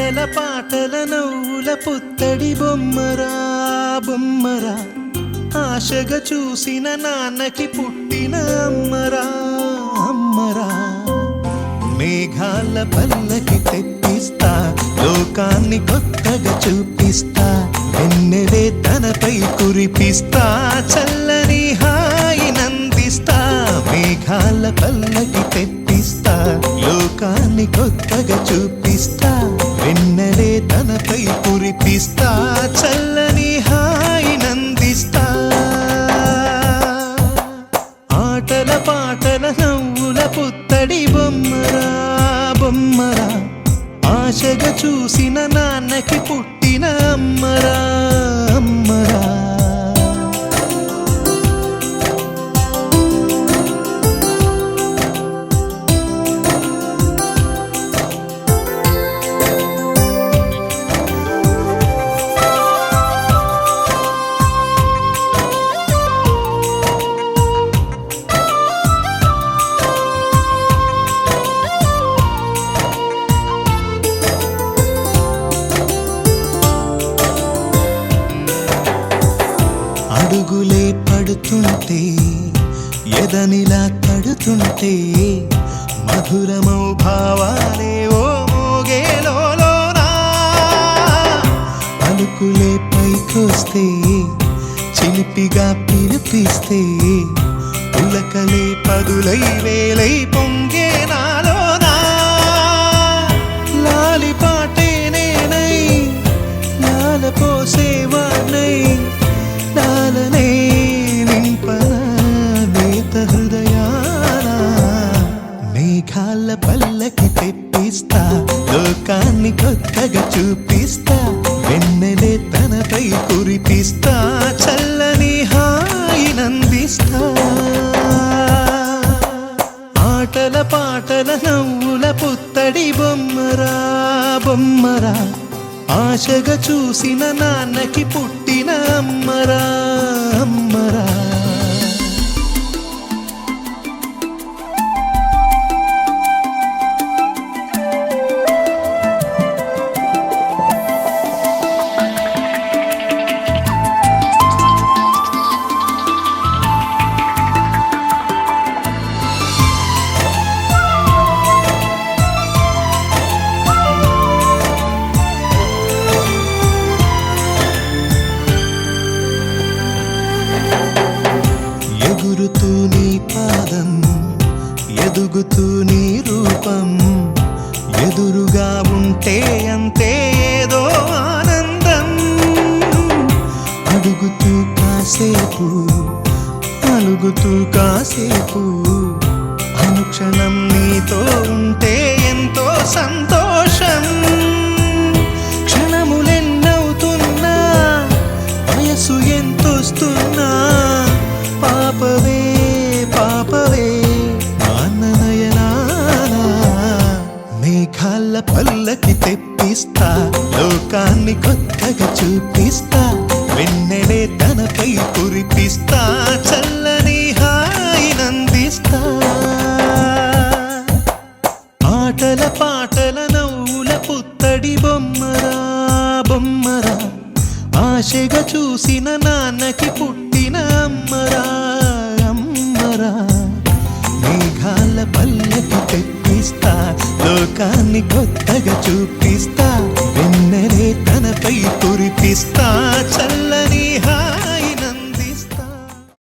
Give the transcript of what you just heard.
ఆటల పాటల నవ్వుల పుత్తడి బొమ్మరా బొమ్మరా, ఆశగా చూసిన నాన్నకి పుట్టిన అమ్మరా అమ్మరా. మేఘాల పల్లకి తెప్పిస్తా, లోకాన్ని కొత్తగా చూపిస్తా, వెన్నెలే తనపై కురిపిస్తా, చల్లని హాయినందిస్తా. మేఘాల పల్లకి తెప్పిస్తా, లోకాన్ని కొత్తగా చూపిస్తా, వెన్నెలే తనపై కురిపిస్తా, చల్లని హాయినందిస్తా. ఆటల పాటల నవ్వుల పుత్తడి బొమ్మరా బొమ్మరా, ఆశగా చూసిన నాన్నకి పుట్టిన అమ్మరా అమ్మరా. అడుగులే పడుతుంటే ఎదనిలా తడుతుంటే, మధురమౌ భావాలే ఓ మోగేలోనా. పలుకులే పైకొస్తే చిలిపిగా పిలిపిస్తే, పులకలే పదులై వేలై పొంగే నాలోనా. లాలి పాటే నేనై లాల పోసేవాణ్ణై, లాలనే నింపన నేత హృదయాన. మేఘాల పల్లకి తెప్పిస్తా, లోకాన్ని కొత్తగా చూపిస్తా, వెన్నెలే తనపై కురిపిస్తా, చల్లని హాయినందిస్తా. ఆటల పాటల నవ్వుల పుత్తడి బొమ్మరా బొమ్మరా, ఆశగా చూసిన నాన్నకి పుట్టిన అమ్మరా అమ్మరా. ఎగురుతూ నీ పాదం, ఎదుగుతూ నీ రూపం, ఎదురుగా ఉంటే అంతే ఏదో ఆనందం. అడుగుతూ కాసేపు, అలుగుతూ కాసేపు, అనుక్షణం నీతో ఉంటే ఎంతో సంతోషం. క్షణములెన్నవుతున్నా, వయసు ఎంతొస్తున్నా, పాపవే పాపవే నాన్ననయనానా. మేఘాల పల్లకి తెప్పిస్తా, లోకాన్ని కొత్తగా చూపిస్తా, వెన్నెలే తనపై కురిపిస్తా, చల్లని హాయినందిస్తా. ఆటల పాటల నవ్వుల పుత్తడి బొమ్మరా బొమ్మరా, ఆశగా చూసిన నాన్నకి పుట్టిన అమ్మరా అమ్మరా. మేఘాల పల్లకి తెప్పిస్తా, లోకాన్ని కొత్తగా చూపి